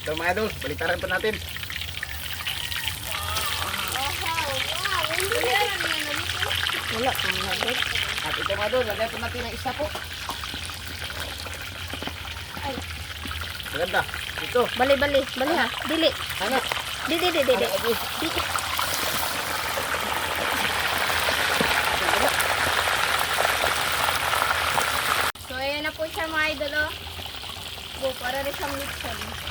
Ito mga idol, balitaran po natin. Wala pong nagod. At ito mga idol, lagyan po natin ng isa po. Ay, Maganda. Ito. bali ha. Dili. Ano? Dili. Dili. So, ayan na po siya mga idol, oh. Para rin siyang mixon.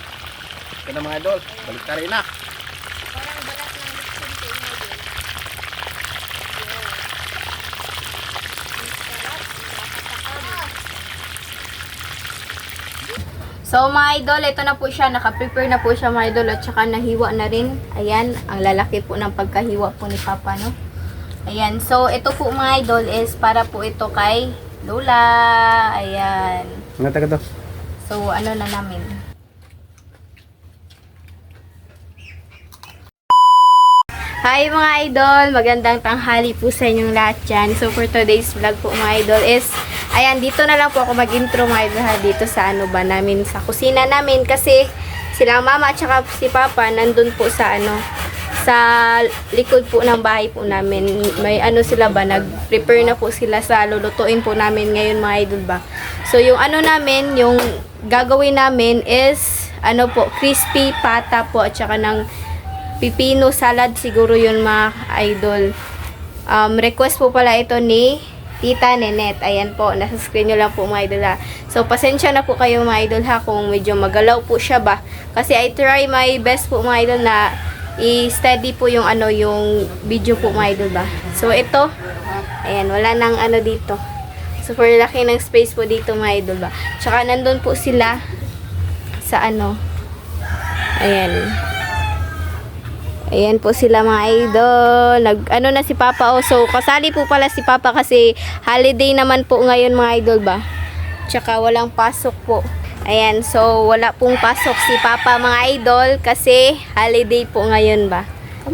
Ito na mga idol, balitarin na. Parang balat ng mixon po mga idol. So mga idol, ito na po siya. Naka-prepare na po siya mga idol. At saka nahiwa na rin. Ayan, ang lalaki po ng pagkahiwa po ni Papa, no? Ayan, so ito po mga idol is para po ito kay Lola. Ayan. Ano taga to? So ano na namin. Hi mga idol! Magandang tanghali po sa inyong lahat dyan. So for today's vlog po mga idol is, ayan, dito na lang po ako mag-intro mga idol ha, dito sa ano ba namin, sa kusina namin. Kasi silang mama at saka si Papa nandun po sa ano, sa likod po ng bahay po namin. May ano sila ba, nag-prepare na po sila sa lulutuin po namin ngayon mga idol ba. So yung ano namin, yung gagawin namin is, ano po, crispy pata po at saka ng pipino salad siguro yun mga idol. Request po pala ito ni Tita Nenet. Ayan po, nasa screen nyo lang po mga idol ha. So pasensya na po kayo mga idol ha kung medyo magalaw po siya ba. Kasi I try my best po mga idol na i-steady po yung ano, yung video po mga idol ba. So ito, ayan, wala nang ano dito. Super laki ng space po dito mga idol ba. Tsaka nandun po sila sa ano, ayan. Ayan po sila mga idol. Ano na si Papa oh. So kasali po pala si Papa kasi holiday naman po ngayon mga idol ba. Tsaka walang pasok po. Ayan, so wala pong pasok si Papa mga idol kasi holiday po ngayon ba.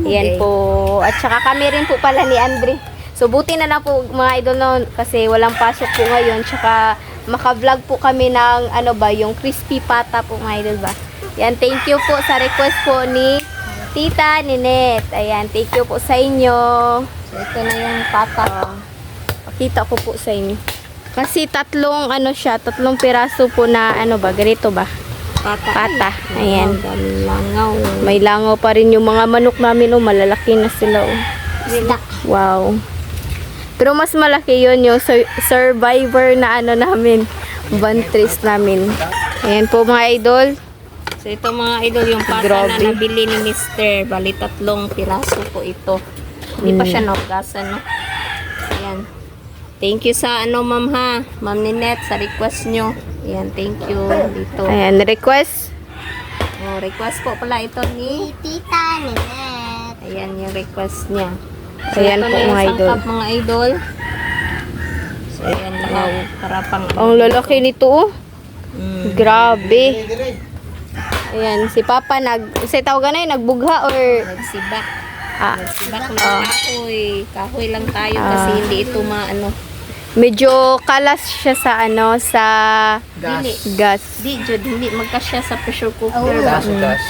Ayan po. At saka kami rin po pala ni Andre. So buti na lang po mga idol no, kasi walang pasok po ngayon. Tsaka maka-vlog po kami ng ano ba, yung crispy pata po mga idol ba. Ayan, thank you po sa request po ni Tita Nenet. Ayan, thank you po sa inyo. So, ito na yung pata. Pakita ko po sa inyo. Kasi tatlong, ano siya, tatlong piraso po na, ano ba, ganito ba? Pata. Ayan. Langaw. May langaw pa rin yung mga manok namin, oh. Malalaki na sila, oh. Wow. Pero mas malaki yun yung survivor na ano namin. Bantris namin. Ayan po mga idol. So ito mga idol yung pata Grabe. na nabili ni Mr. Bali tatlong piraso po ito. Hindi pa siya naugasan, no? Ayan. Thank you sa ano ma'am ha. Ma'am Ninette sa request nyo. Ayan, thank you dito. Ayan, request. Oh, request po pala ito ni Tita Nenet. ayan yung request niya. Ayan ito po na yung mga idol. sangkap mga idol. So ayan lang. Para pang Ang lalaki nito, oh. Grabe. Ayan, si Papa si tawagan na yun, nagbugha or nagsibak. ah, Nagsibak ng kahoy. Kahoy lang tayo kasi hindi ito maano. medyo kalas siya sa ano, sa Gas. gas. Hindi magkasya sa pressure cooker ba? Gas.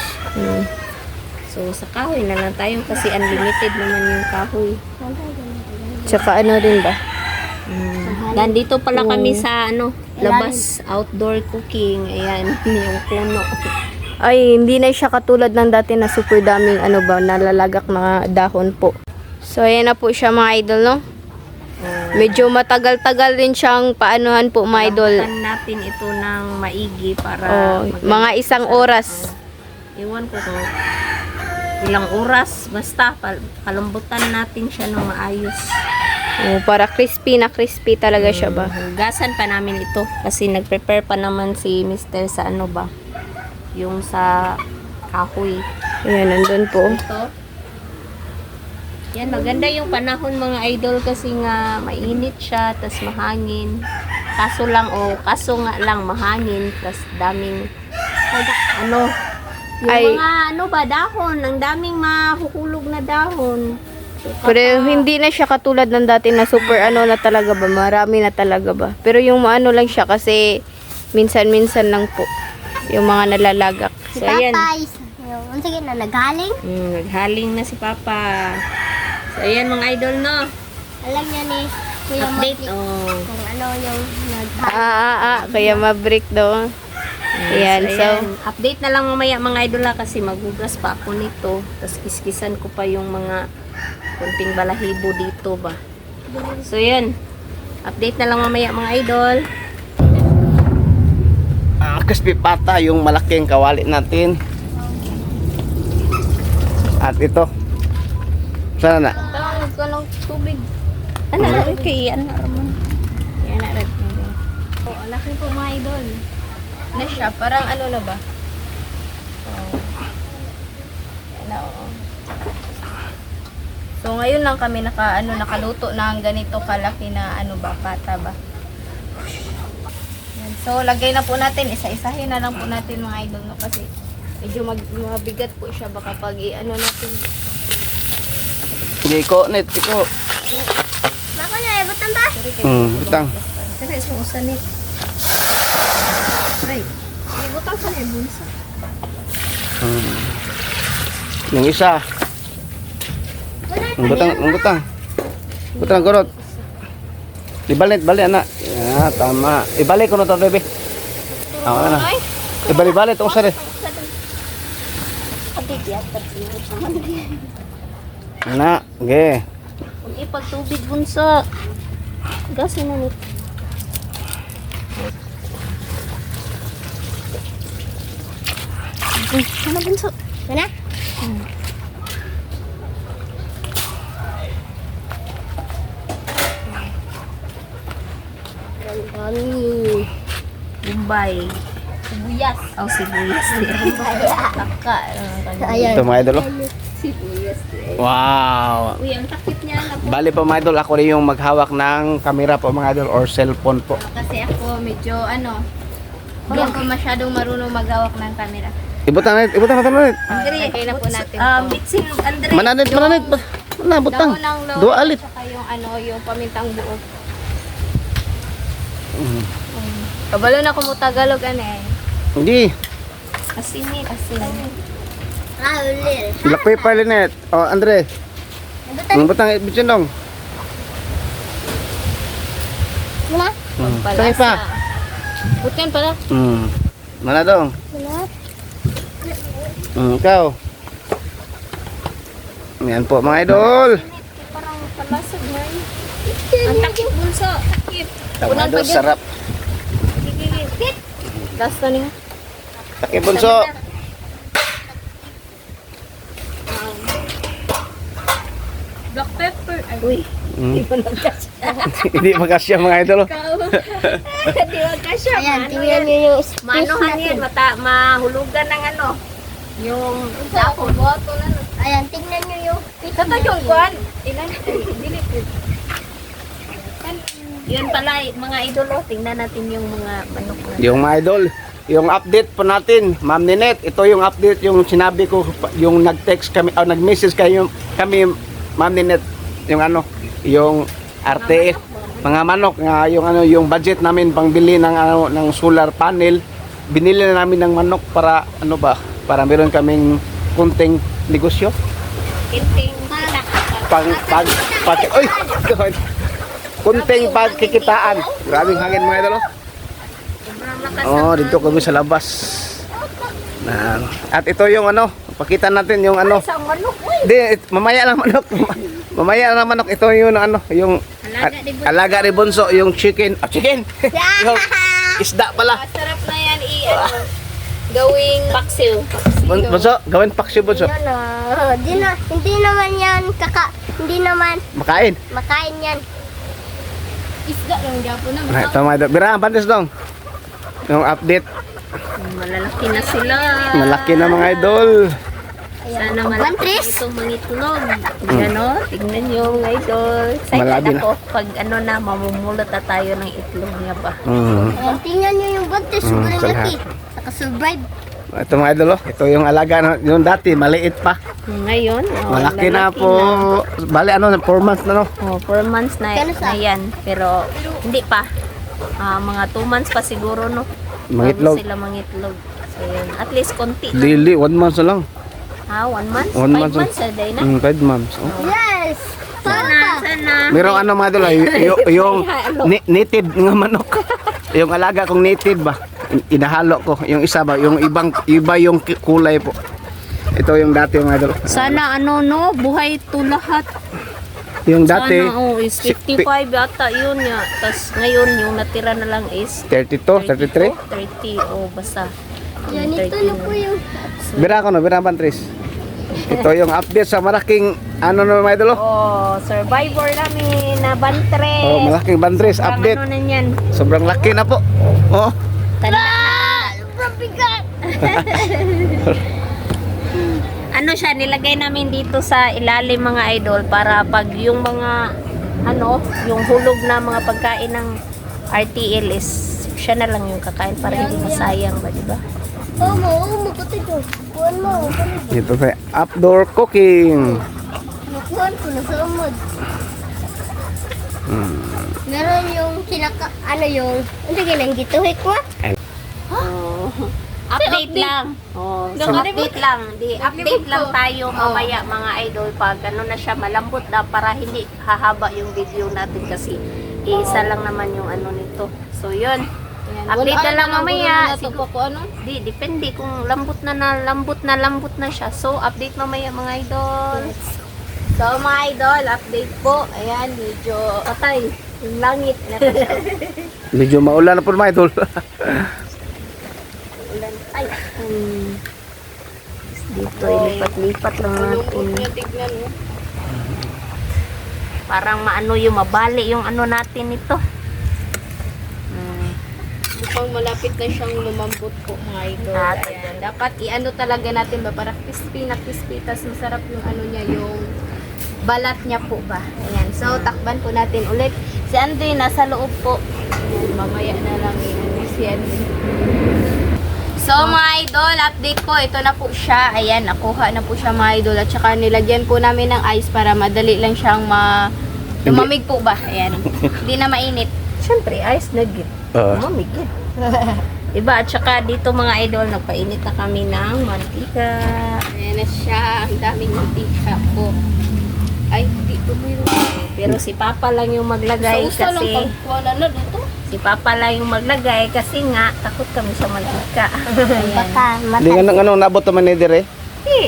So sa kahoy na lang tayo kasi unlimited naman yung kahoy. Tsaka ano rin ba? Nandito pala kami sa ano, labas, outdoor cooking. Ayan, yung puno. Ay, hindi na siya katulad ng dati na super daming ano ba, nalalagak na dahon po. So, ayan na po siya mga idol, no? Medyo matagal-tagal rin siyang paanuhan po mga idol. Palampakan natin ito ng maigi para Mga isang oras. Iwan ko kung ilang oras. Basta palambutan natin siya ng maayos. Para crispy na crispy talaga siya ba? Hugasan pa namin ito kasi nag-prepare pa naman si Mr. sa ano ba, yung sa kahoy. Ayan, nandun po. Ito. Yan, maganda yung panahon mga idol kasi nga mainit siya, tas mahangin. Kaso nga lang mahangin, tas daming ano, yung mga ano ba, dahon, ang daming mahuhulog na dahon. So, Pero hindi na siya katulad ng dati na super ano na talaga ba, marami na talaga ba. Pero yung ano lang siya kasi minsan-minsan lang po yung mga nalalagak. So, ayan. Unsa gyud na naghaling? Naghaling na si Papa. So, ayan mga idol, no? Alam niya ni Kuya Update, Mabrik oh. kung ano yung naghaling. Kaya ma-break daw. Ayan, so, ayan. update na lang mamaya mga idol kasi maghugas pa ako nito. Tapos kiskisan ko pa yung mga kunting balahibo dito ba. So, yan. Update na lang mamaya mga idol. Crispy pata yung malaking kawali natin. At ito. Sana na? Tawag ko ng tubig. Ano na rin kay ano naman. Yan na rin. Oh, laki po mga idol. Na siya, parang ano na ba? Oh. Yan na, oh. So ngayon lang kami nakaluto ng ganito kalaki na pata ba. Yan. So lagay na po natin, isa-isahin na lang po natin mga idol no kasi medyo mabigat po siya baka pag natin. Hindi ko, net, iko. Bako na ibutang ba? Butang. Kasi sumusan eh. Ay, ibutang ka na bunsa. Yung isa. Ang butang. Butang kurot. Ibalik, anak. Ya, tama. Ibalik ko na to, bebe. Na. Ibalik, ito sa rin. Anak, okay. Kung ipagtubig bunso. Gasin na nito. Ano bunso? Mana? Bombay. Sibuyas. Oh, sibuyas. Taka. Ayan. Ito mga idol. Oh. Sibuyas. Wow. Uy, ang takip niya na po. Bali po mga idol, ako rin yung maghawak ng camera po mga idol or cellphone po. Kasi ako medyo hindi ako masyadong marunong maghawak ng camera. Ibutang na ulit. Andre, lagay na po natin to. Mixing, Andre. Mananit. Mana, butang. Daon ng Dua alit. Saka yung pamintang buo. Kabalo na kung Tagalog Hindi. Asinit. Ulir. Black paper linet. Oh, Andre. Ang butang bitsin dong. Mana? Saan pa? Bukan pala. Mana dong? Mana? Ikaw. Yan po mga idol. Parang palasag na yun. Ang takip bunso. Takip. Mga idol, sarap. Last na niya. Takip bunso. Black pepper. Uy. Hindi magkasya mga idol. Di wag ka siya. Ayan, tingnan nyo yung space Manuhan natin. yan. Mahulugan ng yung dako. Ayan, tingnan nyo yung space Ito yung kwan. Ilan? Dili po. Yun pala, mga idolo. Tingnan natin yung mga manok na. Yung mga idol, yung update po natin, Ma'am Ninette, ito yung update, yung sinabi ko, yung nag-text kami, o nag-message kayo kami, Ma'am Ninette, yung RTF, mga manok, yung budget namin pangbili ng solar panel, binili na namin ng manok para, para meron kaming kunting negosyo. Kinting. Kunting pagkikitaan. Grabing hangin mga idol. Oh, dito kami sa labas. At ito yung pakita natin yung Isang manok. Di, mamaya lang manok. Mamaya lang manok. Ito yung yung alaga ni Bunso, yung chicken. Chicken. Yung isda pala. Masarap na yan gawing paksiw. Bunso, gawin paksi Bunso. Hindi naman yan hindi naman Makain. makain yan. Isda lang diapo na. Ito mga idol. Bira, bantis dong. Yung update. Malalaki na sila. Malaki na mga idol. Sana malaki itong mga itlog. Yan o, tignan nyo mga idol. Malabi Excited na. ako pag mamumulot na tayo ng itlog niya ba. Ayan, tingnan nyo yung buntis. Sobrang sa laki. Nakasurvive. Ito mga idol. Ito yung alaga yung dati, maliit pa. Ngayon, Malaki na po. Bali 4 months na 4 months na, Kano sa? na yan. Pero hindi pa. Mga 2 months pa siguro no. Mangitlog. Bago sila mangitlog. Ayan. At least konti lang. Dili, 1 month na lang. Ha, 1 month? 1 5 month. months a day na? 5 months. Oh. Yes! Sana. Merong ano mga idol, yung native nga manok. Yung alaga kong native ba, inahalo ko. Yung isa ba, yung iba yung kulay po. Ito yung dati mga idol. Sana ano no, buhay to lahat. Yung dati, Sana is 55 yata yun ya. Tapos ngayon yung natira na lang is 32, 33. 30 o basta. Yan, ito na po yung... Bira ko no, bira pantris. Ito yung update sa malaking ano no mga idol. Oh, survivor namin na bantre. Oh, malaking bandres Sobrang update. ano na yan. Sobrang laki na po. Oh. Tanda ano siya, nilagay namin dito sa ilalim mga idol para pag yung mga ano, yung hulog na mga pagkain ng RTL is siya na lang yung kakain para hindi masayang ba, diba? Makuti ko. Kuhan mo, Dito sa outdoor cooking. Nakuhan ko na sa umod. Meron yung ano yung, hindi ginang gituhik mo? Oh. Update lang. Oh, so update lang. Update lang tayo mamaya mga idol pag ano na siya malambot na para hindi hahaba yung video natin kasi isa lang naman yung ano nito. So yun. Update na lang mamaya. Di, depende kung lambot na siya. So update mamaya mga idol. So mga idol, update po. Ayan, medyo Patay. Yung langit na siya. Medyo maulan na po mga idol. Ulan. Ay. Dito, ilipat-lipat lang natin. Parang maano yung mabali yung ano natin ito. mukhang malapit na siyang lumambot po mga idol. Ayan. Dapat i-ano talaga natin ba para crispy na crispy. Tas masarap yung ano niya, yung balat niya po ba. Ayan. So, takban po natin ulit. Si Andre nasa loob po. Ayan, mamaya na lang si Andre. So mga idol, update po. Ito na po siya. Ayan, nakuha na po siya mga idol. At saka nilagyan po namin ng ice para madali lang siyang lumamig po ba. Ayan. Hindi na mainit. Siyempre, ice nugget. Mamigit. Diba? At saka dito mga idol, nagpainit na kami ng mantika. Ayan na siya. Ang daming mantika po. Ay, dito po yung... Pero si Papa lang yung maglagay Sa uso lang kasi... pagkuha na dito. Si Papa lang yung maglagay kasi nga, takot kami sa mantika. Baka Hindi nga nang ano, nabot naman ni dire.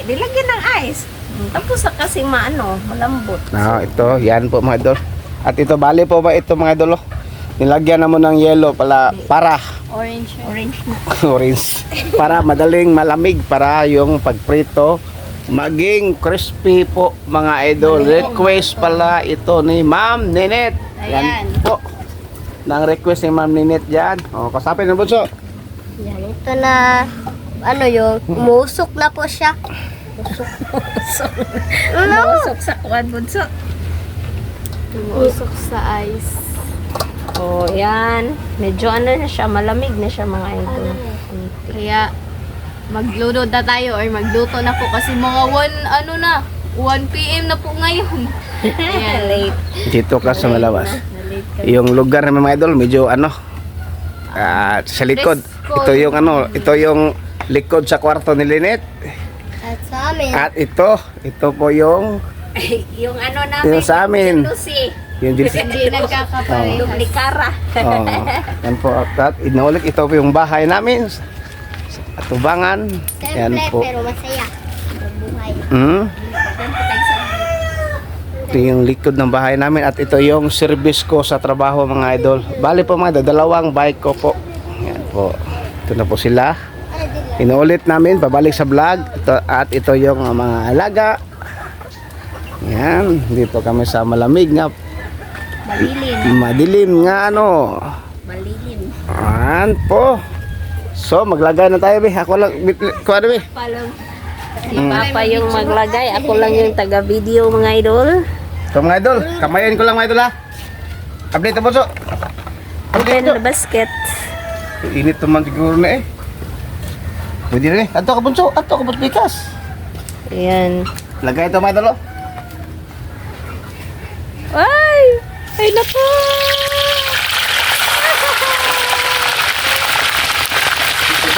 Nilagyan ng ice. Tapos sa kasi malambot. Ah, ito, yan po mga idol. At ito, bali po ba ito mga idol? Oh? Nilagyan naman ng yellow para orange. Orange na. orange. Para madaling malamig para yung pagprito maging crispy po mga idol. Request pala ito ni Ma'am Ninette. Yan po. Nang request ni Ma'am Ninette dyan. O, kasapin ng bunso. Yan, ito na, ano yung, umusok na po siya. Umusok sa kuwan bunso. Umusok sa ice. Oh, yan. Medyo ano na siya, malamig na siya mga idol. Kaya, magluto na tayo or magluto na po kasi mga 1 PM na po ngayon. Ayan. Late. Dito ka sa malabas. Late ka. Yung lugar namin mga idol, medyo ano, sa likod. Ito yung ano, ito yung likod sa kwarto ni Lynette. At sa amin. At ito po yung Yung ano namin, yung sa amin. Lucy. Yung Hindi nagkakaparehas. Duplikara. Oh, yan po. At inulit, ito po yung bahay namin. Sa Tubangan. Yan po. Pero masaya. Buhay. Ito yung likod ng bahay namin. At ito yung service ko sa trabaho mga idol. Bali po mga idol, 2 bike ko po. Yan po. Ito na po sila. Inuulit namin, pabalik sa vlog. At ito yung mga alaga. Yan. Dito kami sa malamig nga. Madilim nga ano. Malilim. Yan po. So, maglagay na tayo, be. Ako lang, kuha na, be. Si Papa yung maglagay, ako lang yung taga-video mga idol. So, mga idol, kamayin ko lang mga idol, ha. Update na po, so. Open the basket. Init naman siguro na, eh. Pwede na, eh. Ato ka, bunso. Ato ka, bunso, bikas. Ayan. Lagay ito, mga idol, oh. Ay! Ay naku!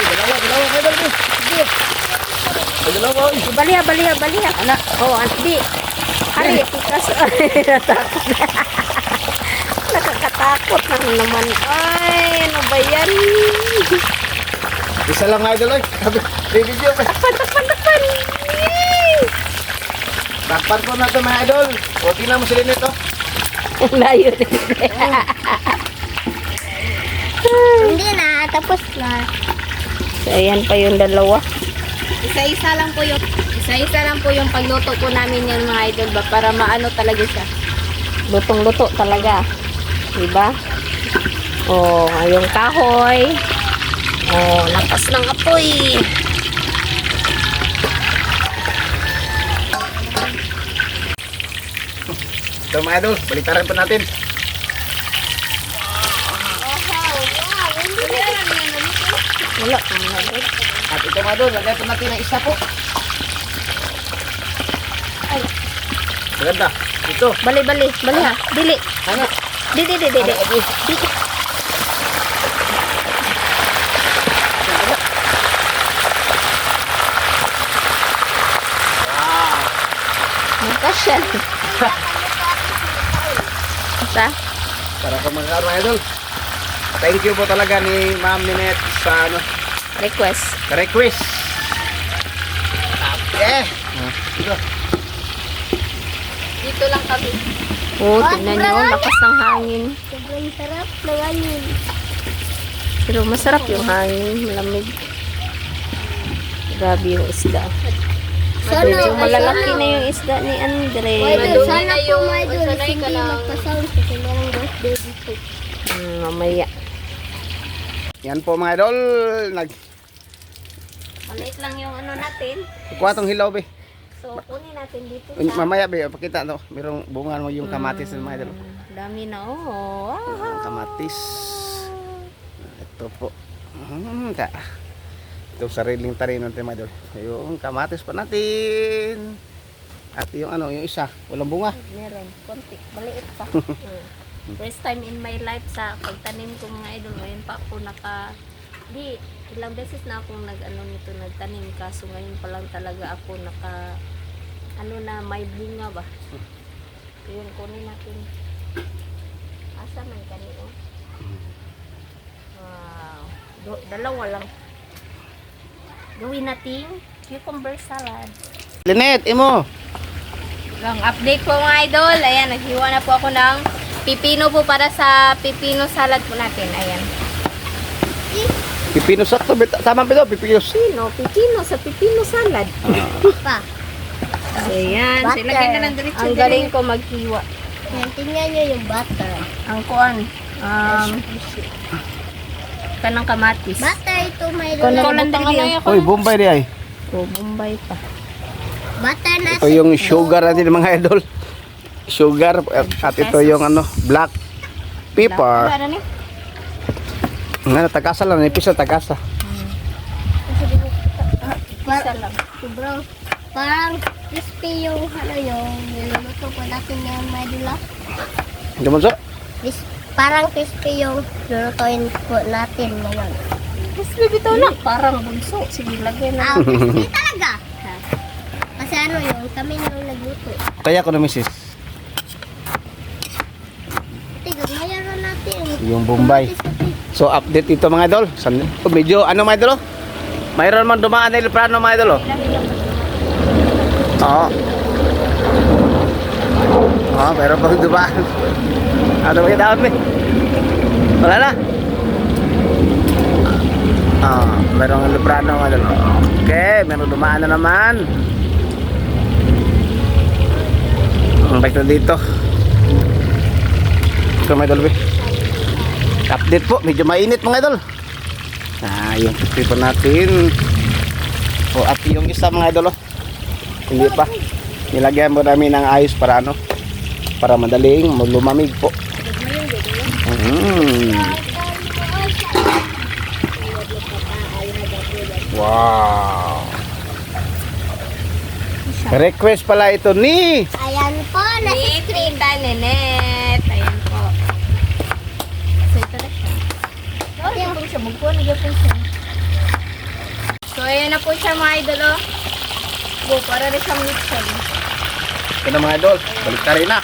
Dalawa, mga idol, be. oy. Baliha. Anak. Oh, di. Hari, tukas. Natakot na. Nakakatakot na naman. Ay, ano ba yan? Isa lang mga idol, oy. Video pa. Takpan. Takpan ko na ito mga idol. O, tingnan mo sila nito. Layo din. Hindi na, tapos na. So, ayan pa yung dalawa. Isa-isa lang po yung pagluto po namin yan mga idol ba para maano talaga siya. Lutong-luto talaga. Diba? Oh, yung kahoy. Oh, lakas ng apoy. Ito mga idol, balitaran pa natin. Wala kang nalagay. At ito mga idol, lagay pa natin ang isa po. Ay. Maganda. Ito. Bali ha. Dili. Ano? Dili. Ano, abi? Magkasya. Isa? Para sa mga mga idol. Thank you po talaga ni Ma'am Ninette sa ano, Request. request. Okay. Ito. Dito lang kami. Oh, tingnan nyo. Lakas ng hangin. Sobrang sarap ng hangin. Pero masarap yung hangin. Malamig. Grabe yung isda. Medyo malalaki na yung isda ni Andre. Sana po mga idol, hindi magpasound kasi merong birthday dito. Mamaya. Yan po mga idol. Maliit lang yung ano natin. Kuha tong hilaw be. So, kunin natin dito Mamaya be, pakita no. Merong bunga mo yung kamatis ng mga idol. Dami na. Oh. Wow. Kamatis. Ito po. Itong sariling tanim natin mga idol. Yung kamatis pa natin. At yung ano, yung isa, walang bunga. Meron. Konti. Maliit pa. First time in my life sa pagtanim ko mga idol. Ngayon pa ako ilang beses na akong nagtanim. Kaso ngayon pa lang talaga ako na may bunga ba. Yun, kunin natin. Asa man kanino? Wow. Dalawa lang. Gawin natin cucumber salad. Lynette, imo. Ang update po mga idol. Ayan, naghiwa na po ako ng pipino po para sa pipino salad po natin. Ayan. Pipino sakto. Tama ba ito? Pipino. Pipino sa pipino salad. Pa. So, yan. Butter. Silagay na lang diretso. Ang galing ko maghiwa. Ayan, tingnan nyo yung butter. Ang kuan. Kanang kamatis. Butter ito may Kulang din Uy, Bombay di ay. Bombay pa. Butter na Ito yung sugar natin mga idol. Sugar. At ito yung ano, black pepper. Ano ni? Nga, tagasa lang. Ipisa tagasa. Isa lang. Sobrang parang crispy yung niluluto po natin yung medula. Hindi mo so? Parang crispy yung lulutuin po natin ngayon. Crispy bitaw na. Parang bunso. Sige, lagyan na. Crispy talaga. Kasi kami nang nagluto. Kaya ko na misis. Tignan, mayroon natin. Yung Bombay. So update ito mga idol. Medyo ano mga idol? Mayroon man dumaan na iluprano mga idol. Oo. Oo, mayroon pang dumaan. Ano ba yung daon mo? Wala na. Mayroon ang iluprano mga idol. Okay, mayroon dumaan na naman. Ang balik na dito. Ito mga idol. Update po, medyo mainit mga idol. Yung pipo natin. At yung isa mga idol, hindi pa. Nilagyan mo namin ng ayos para ano, para madaling lumamig po. Wow. Request pala ito ni Ayan po, Ni Tita Ninette. Ayan po. So, ito na siya. Oh, hindi po siya. Bugpo, nagyan po siya. So, ayan na po siya mga idol. takbo para rin siyang lechon. Ito na mga idol, balik na rin na.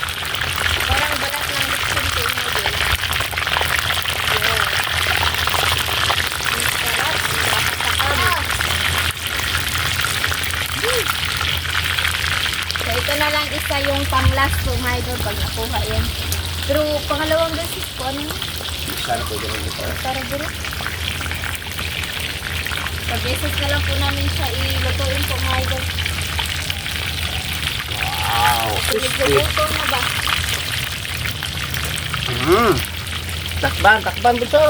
Parang balat ng lechon po mga idol. So ito na lang isa yung pang-last po mga idol pag nakuha yan. Pero pangalawang beses po, ano yun? Sana po ganun dito. Para dito. Sa beses na lang po namin siya ilutuin po mga idol. Wow, crispy. Luto na ba? Takban, takban dito.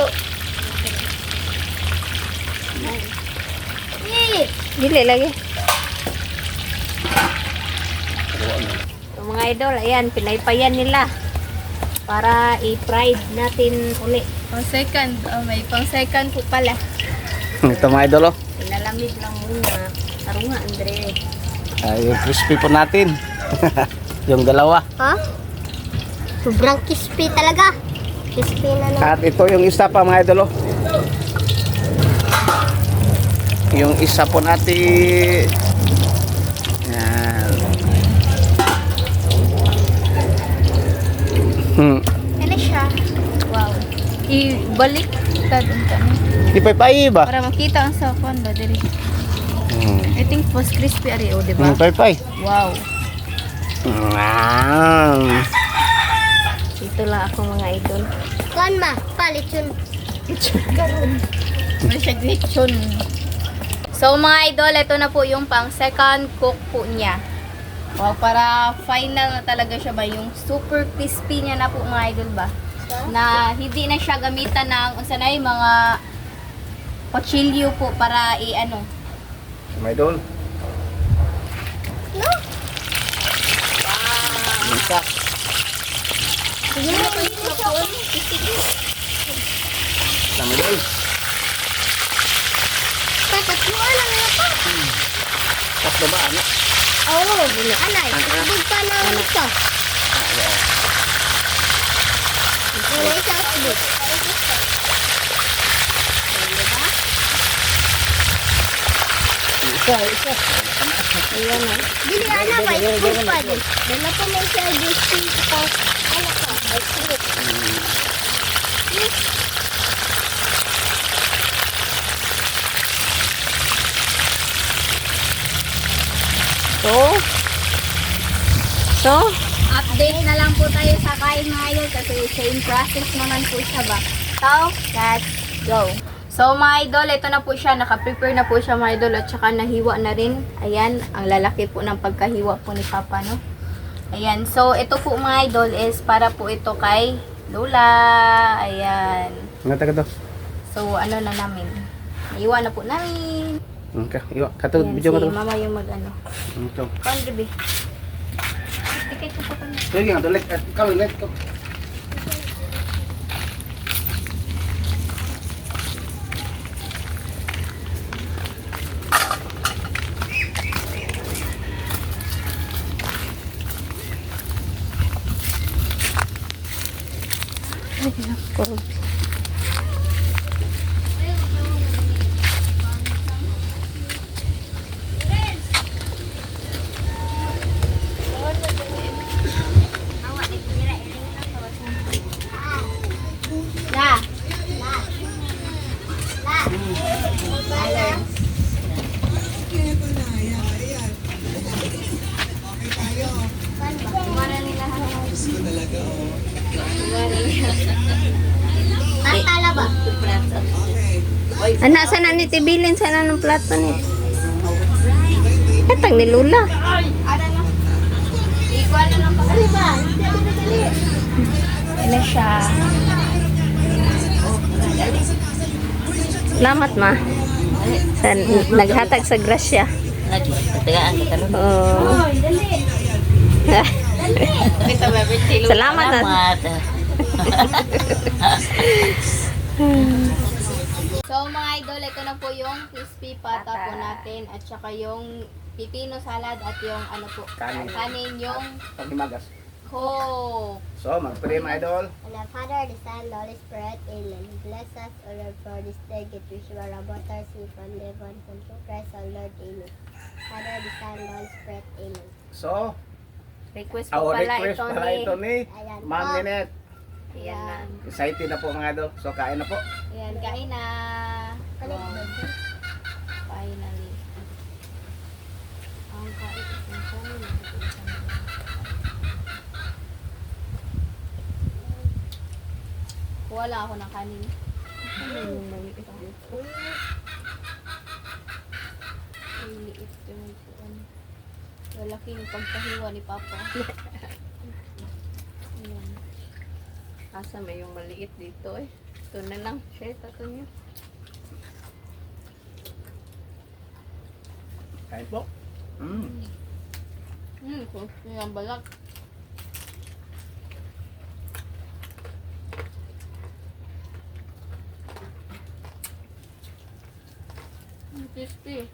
Dili lagi. So, mga idol, ayan, pinaypayan nila para i-fried natin uli. Pang second, may pang second po pala. Ito mga idol oh. Pinalamig lang muna. Taro nga, Andre. Ay, yung crispy po natin. Yung dalawa. Ha? Sobrang crispy talaga. Crispy na na. At ito yung isa pa mga idol oh. Yung isa po natin. Yan. Ano siya? Wow. Ibalik ka dun kami. Ipay-pay ba? Para makita ang sakon ba diri. I think post crispy ari o, di ba? Ipay-pay. Wow. Ito lang ako mga idol. Kuan ma, palit yun. Ano siya lechon. So mga idol, ito na po yung pang second cook po niya. Wow, para final na talaga siya ba? Yung super crispy niya na po mga idol ba? Na hindi na siya gamitan ng unsanay mga kutsilyo po para i-ano. Mga idol. No? Isa. Yan ang hindi siya. Sama idol. Tatatluan lang na pa. Tapos ba ba? Ano? Oo, anay. Ibig pa ng isa. Wala isang ibig. Isa, isa. Ayan na. Dili, ana ba? Ibig pa din. Dala pa may siya gusto pa. Ano ka? Ay, silip. So, Update na lang po tayo sa kain mga idol kasi same process naman po siya ba. So, let's go. So mga idol, ito na po siya. Naka-prepare na po siya mga idol at saka nahiwa na rin. Ayan, ang lalaki po ng pagkahiwa po ni Papa, no? Ayan, so ito po mga idol is para po ito kay Lola. Ayan. Nga taga to. So ano na namin. Nahiwa na po namin. Okay, iwa. Kato, Ayan, video si ka to. mama yung mag-ano. Ito. Pandribi. Tikit ko pa kanya. Sige nga, tulik. Ikaw, ulit. Na. Tatala ba? anak sana ni tibilin sana ng plato ni. Katang ni Lola. Ada na. Ikuan na lang pa. Ano ba? Ano siya? Salamat ma. Sa, naghatag sa grasya. Oh. Salamat na. So mga idol, ito na po yung crispy pata po natin at saka yung pipino salad at yung ano po, Kanin. kanin yung Paghimagas. Coke. So, mag-pray mga idol. And the Father, the Son, the Holy Spirit, Amen. Bless us, O Lord, for this day. Get which we are about our sin from heaven, from to Christ our Lord, Amen. Father, the Son, the Holy Spirit, Amen. So, Request po our pala request ito pala ni... ito ni Ayan Ma'am po. Ninette. Ayan na. Excited na po mga idol. So, kain na po. Ayan, kain na. Kalit Wow. ba? Finally. Ang kain. Ang kain. Kuha lang ako ng kanin. Ano yung maliit dito? Maliit yung kuwan. Lalaking pagkahiwa ni Papa. Ayan. Asa may yung maliit dito eh. Ito na lang. Share ito niyo. Kain po. Kung yung balat. Crispy.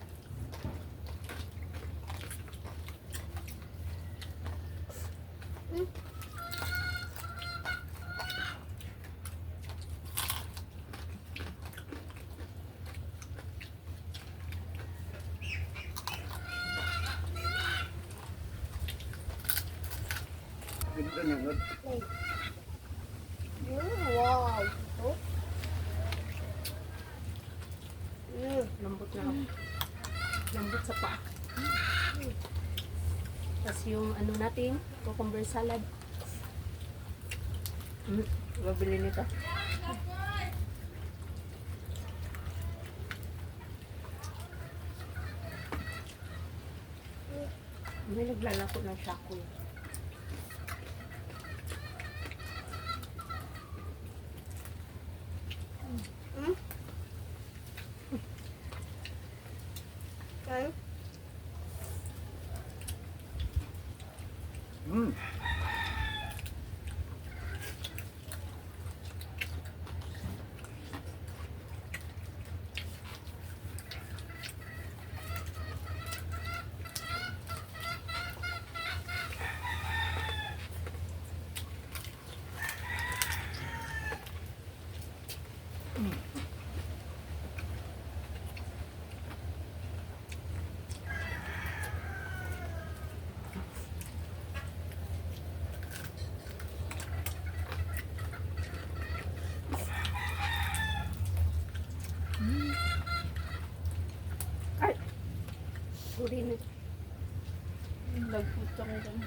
Ito na yun. Wow. Oh, Lambot na. Lambot sa paa. Tapos yung ano natin, cucumber salad. Mabili nito. May naglalako ng shakoy. okay. Mm. Urin. Nagputang dyan.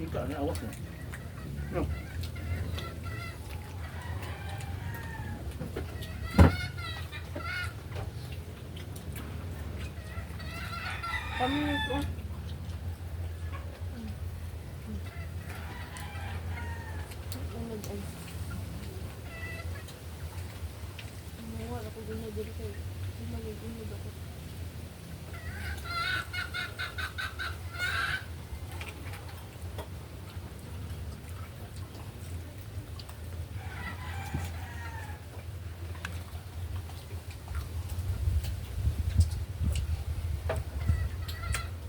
Ika, ano awas mo? No. Kami ito. Wala ko binibili kayo. Magiging ako.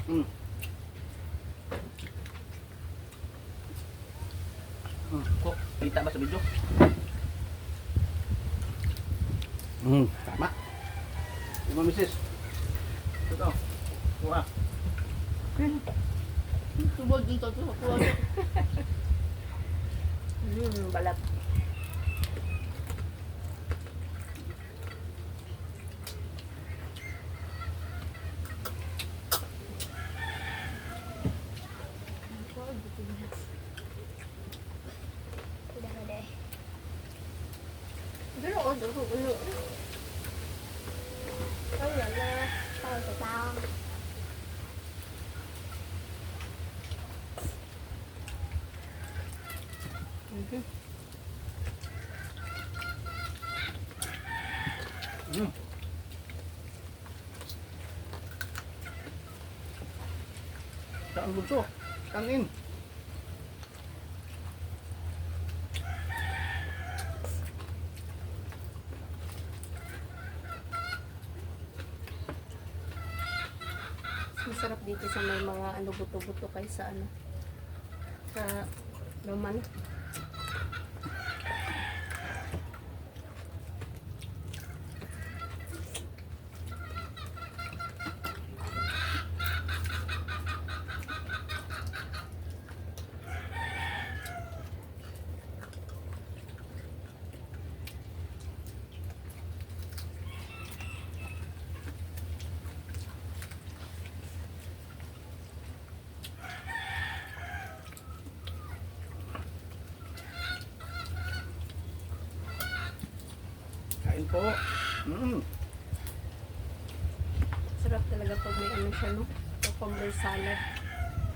Mm. Kok, kita ba sa video? Tama. Diba, misis? Ito. Kuha. Subod din ito sa kuha. Balat. Udah deh. Pero ano, ano. Oh là la. Thôi tụi tao. Saan bunso? Kanin. Masarap dito sa may mga ano buto-buto kaysa ano sa laman. Kain po. Sarap talaga pag may ano siya, no? Cucumber salad.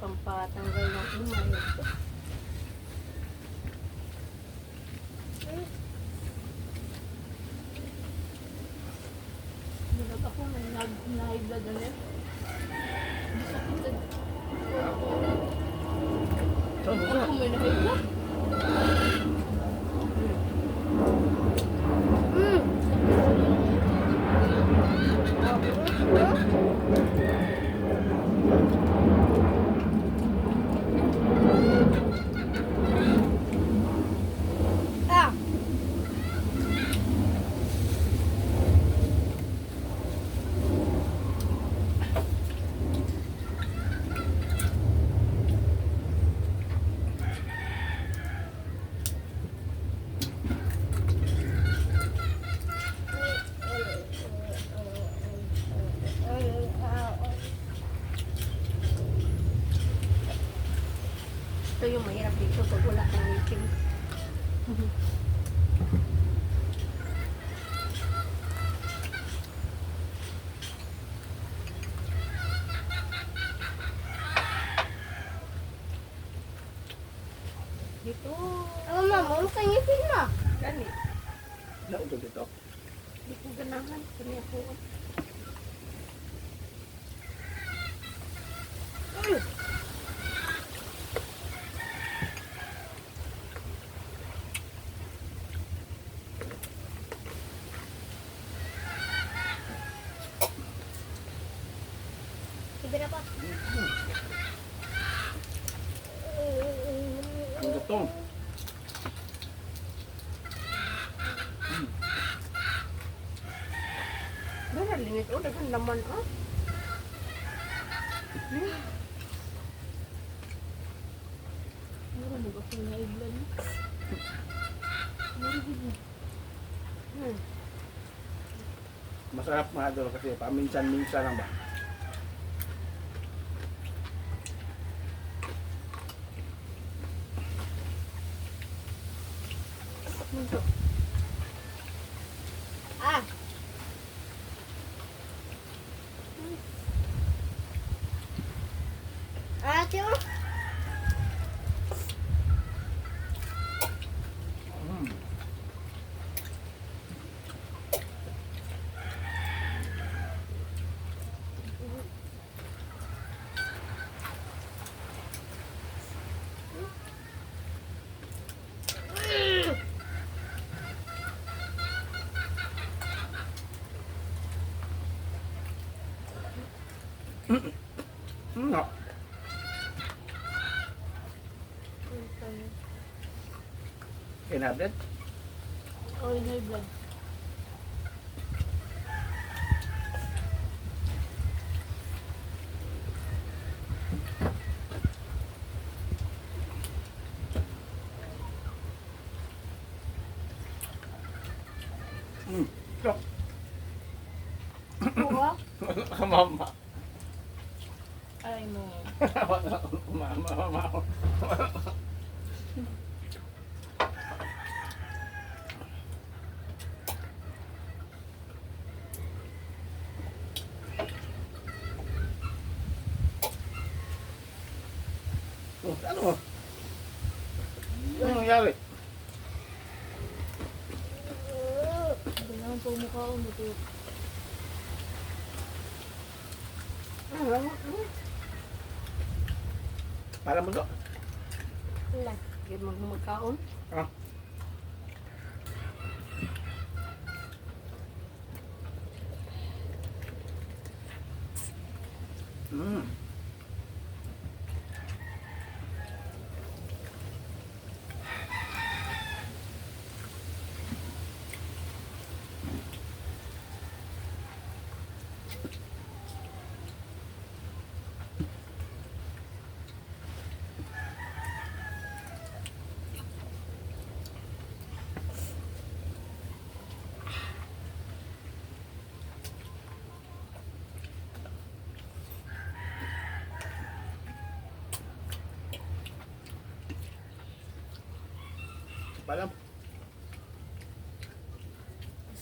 Pampatanggal ng umay. Nalag ako, may high blood ulit. Saan bunso? Ako may high blood. Ito yung mahirap dito pag wala kang meeting. Dito. Mama, kang ngipin mo. Gani. Nauto dito. Di ko ganahan. Kani ako. Sige na pa. Ang gutong. Dara linit. O, dagan laman. Ah. Meron ba akong high blood? Masarap mga idol kasi paminsan-minsan lang ba? Ah. Ate mo. Mm. No. Kinabit? O, high blood. So, Oo. mama. Ay mo. Mama. Ano? Ano nangyari? Kailangan po mukha ko buto. Para mo to. Wala. Hindi mo magkaon. Ah. Mm. Palam.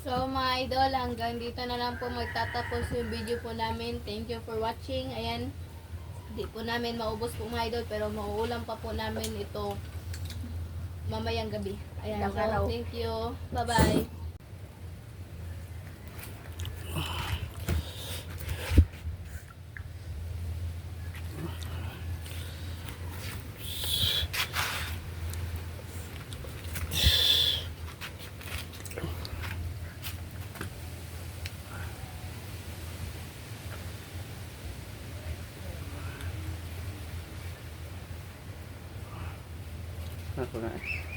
So mga idol, hanggang dito na lang po magtatapos yung video po namin. Thank you for watching. Ayan, di po namin maubos po mga idol, pero mauulam pa po namin ito mamayang gabi. Ayan, Ilang araw. so thank you. Bye-bye. Ako na.